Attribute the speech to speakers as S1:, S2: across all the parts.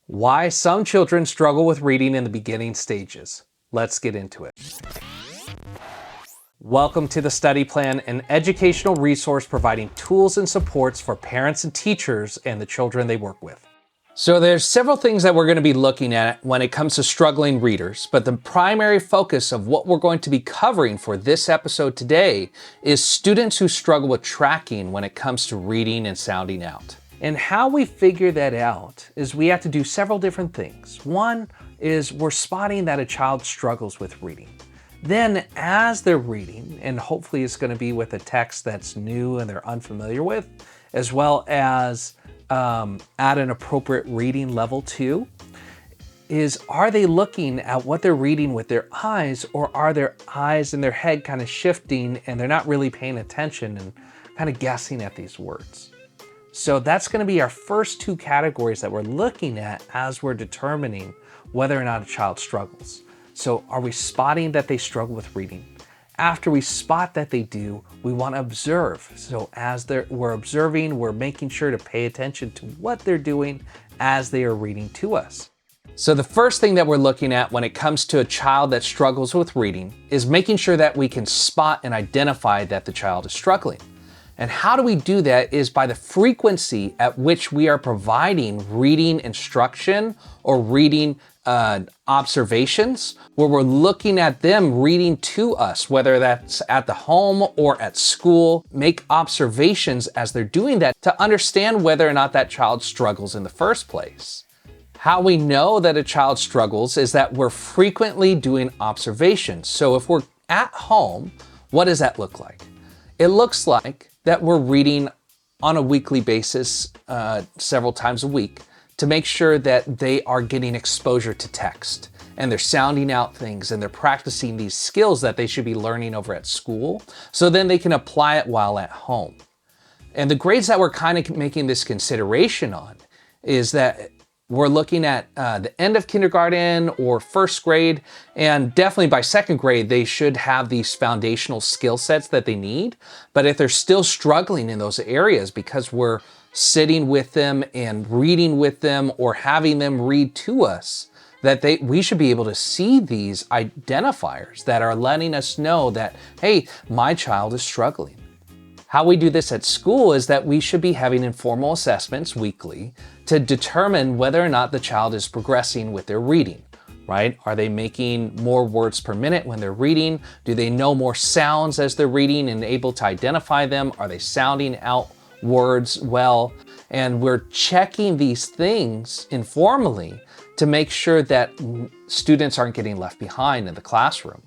S1: Why some children struggle with reading in the beginning stages. Let's get into it. Welcome to the Study Plan, an educational resource providing tools and supports for parents and teachers and the children they work with. So there's several things that we're going to be looking at when it comes to struggling readers, but the primary focus of what we're going to be covering for this episode today is students who struggle with tracking when it comes to reading and sounding out. And how we figure that out is we have to do several different things. One is we're spotting that a child struggles with reading. Then as they're reading, and hopefully it's going to be with a text that's new and they're unfamiliar with, as well as at an appropriate reading level too, is are they looking at what they're reading with their eyes, or are their eyes and their head kind of shifting and they're not really paying attention and kind of guessing at these words? So that's going to be our first two categories that we're looking at as we're determining whether or not a child struggles. So are we spotting that they struggle with reading? After we spot that they do, we want to observe. So as we're observing, we're making sure to pay attention to what they're doing as they are reading to us. So the first thing that we're looking at when it comes to a child that struggles with reading is making sure that we can spot and identify that the child is struggling. And how do we do that is by the frequency at which we are providing reading instruction or reading observations, where we're looking at them reading to us, whether that's at the home or at school. Make observations as they're doing that to understand whether or not that child struggles in the first place. How we know that a child struggles is that we're frequently doing observations. So if we're at home, what does that look like? It looks like that we're reading on a weekly basis, several times a week, to make sure that they are getting exposure to text and they're sounding out things and they're practicing these skills that they should be learning over at school, so then they can apply it while at home. And the grades that we're kind of making this consideration on is that we're looking at the end of kindergarten or first grade, and definitely by second grade, they should have these foundational skill sets that they need. But if they're still struggling in those areas because we're sitting with them and reading with them or having them read to us, that we should be able to see these identifiers that are letting us know that, hey, my child is struggling. How we do this at school is that we should be having informal assessments weekly to determine whether or not the child is progressing with their reading, right? Are they making more words per minute when they're reading? Do they know more sounds as they're reading and able to identify them? Are they sounding out words well? And we're checking these things informally to make sure that students aren't getting left behind in the classroom.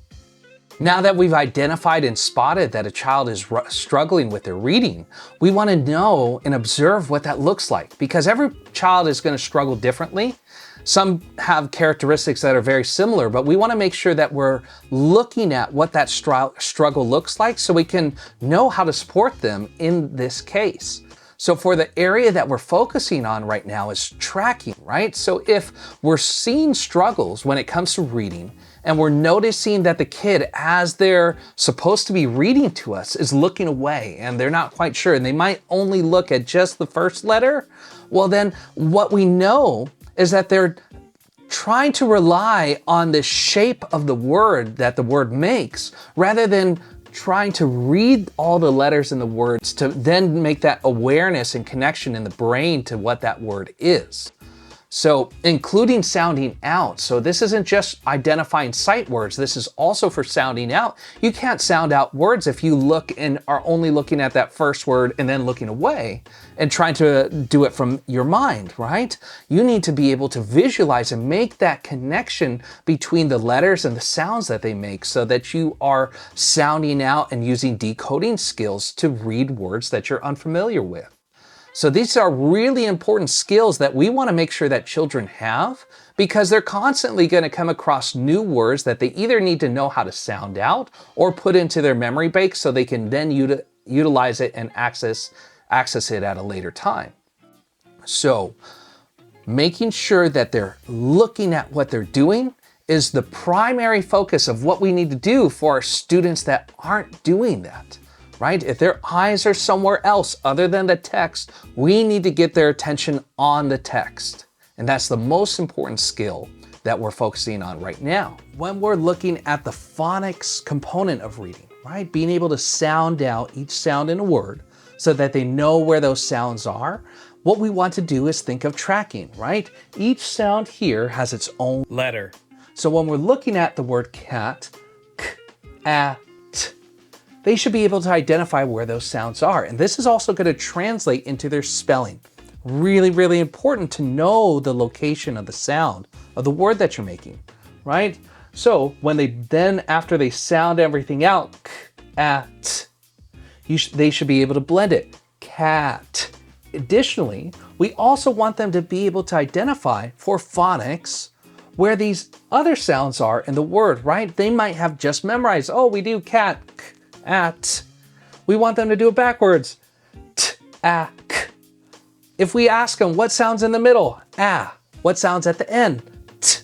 S1: Now that we've identified and spotted that a child is struggling with their reading, we want to know and observe what that looks like, because every child is going to struggle differently. Some have characteristics that are very similar, but we want to make sure that we're looking at what that struggle looks like so we can know how to support them in this case. So for the area that we're focusing on right now is tracking, right? So if we're seeing struggles when it comes to reading, and we're noticing that the kid, as they're supposed to be reading to us, is looking away and they're not quite sure, and they might only look at just the first letter, well then what we know is that they're trying to rely on the shape of the word that the word makes, rather than trying to read all the letters in the words to then make that awareness and connection in the brain to what that word is. So including sounding out. So this isn't just identifying sight words. This is also for sounding out. You can't sound out words if you look and are only looking at that first word and then looking away and trying to do it from your mind, right? You need to be able to visualize and make that connection between the letters and the sounds that they make, so that you are sounding out and using decoding skills to read words that you're unfamiliar with. So these are really important skills that we want to make sure that children have, because they're constantly going to come across new words that they either need to know how to sound out or put into their memory bank so they can then utilize it and access it at a later time. So making sure that they're looking at what they're doing is the primary focus of what we need to do for our students that aren't doing that. Right? If their eyes are somewhere else other than the text, we need to get their attention on the text And that's the most important skill that we're focusing on right now. When we're looking at the phonics component of reading, right? Being able to sound out each sound in a word so that they know where those sounds are. What we want to do is think of tracking, right? Each sound here has its own letter. So when we're looking at the word cat, k, a, t, they should be able to identify where those sounds are. And this is also going to translate into their spelling. Really, really important to know the location of the sound of the word that you're making, right? So when they then, after they sound everything out, k, a, t, they should be able to blend it, cat. Additionally, we also want them to be able to identify for phonics where these other sounds are in the word, right? They might have just memorized, oh, we do cat, k, at. We want them to do it backwards, t, a, k. If we ask them what sounds in the middle, a, what sounds at the end, t.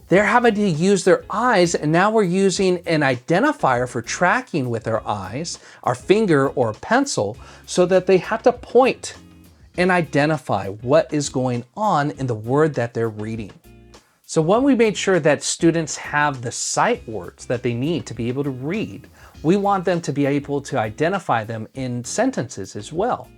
S1: They're having to use their eyes, and now we're using an identifier for tracking with our eyes, our finger or a pencil, so that they have to point and identify what is going on in the word that they're reading. So when we made sure that students have the sight words that they need to be able to read, we want them to be able to identify them in sentences as well.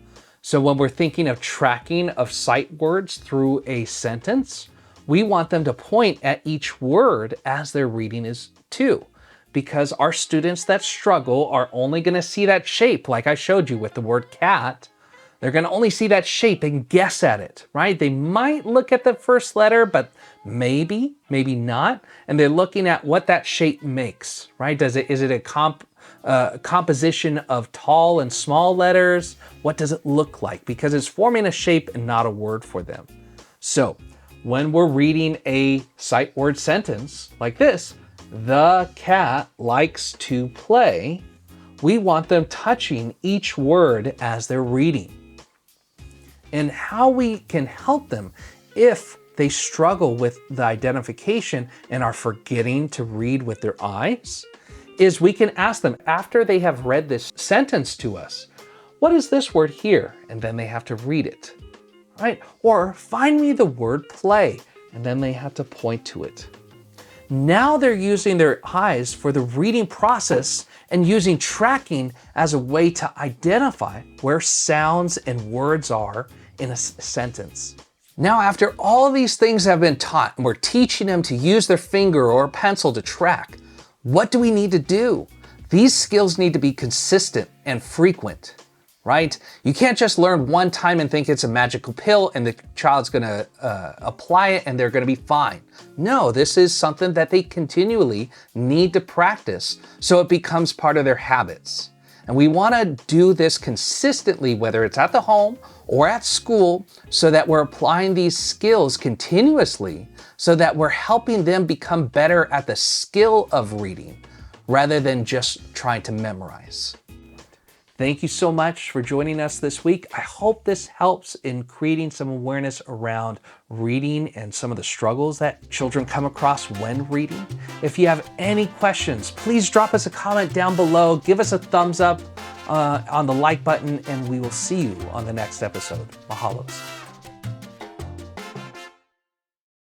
S1: So when we're thinking of tracking of sight words through a sentence, we want them to point at each word as they're reading is too, because our students that struggle are only going to see that shape, like I showed you with the word cat. They're going to only see that shape and guess at it, right? They might look at the first letter, but maybe not. And they're looking at what that shape makes, right? Is it a composition of tall and small letters? What does it look like? Because it's forming a shape and not a word for them. So when we're reading a sight word sentence like this, the cat likes to play, we want them touching each word as they're reading. And how we can help them if they struggle with the identification and are forgetting to read with their eyes is we can ask them after they have read this sentence to us, what is this word here? And then they have to read it, right? Or find me the word play, and then they have to point to it. Now they're using their eyes for the reading process and using tracking as a way to identify where sounds and words are in a sentence. Now, after all of these things have been taught and we're teaching them to use their finger or a pencil to track, what do we need to do? These skills need to be consistent and frequent, right? You can't just learn one time and think it's a magical pill and the child's gonna apply it and they're gonna be fine. No, this is something that they continually need to practice so it becomes part of their habits. And we wanna do this consistently, whether it's at the home or at school, so that we're applying these skills continuously so that we're helping them become better at the skill of reading rather than just trying to memorize. Thank you so much for joining us this week. I hope this helps in creating some awareness around reading and some of the struggles that children come across when reading. If you have any questions, please drop us a comment down below. Give us a thumbs up on the like button, and we will see you on the next episode. Mahalos.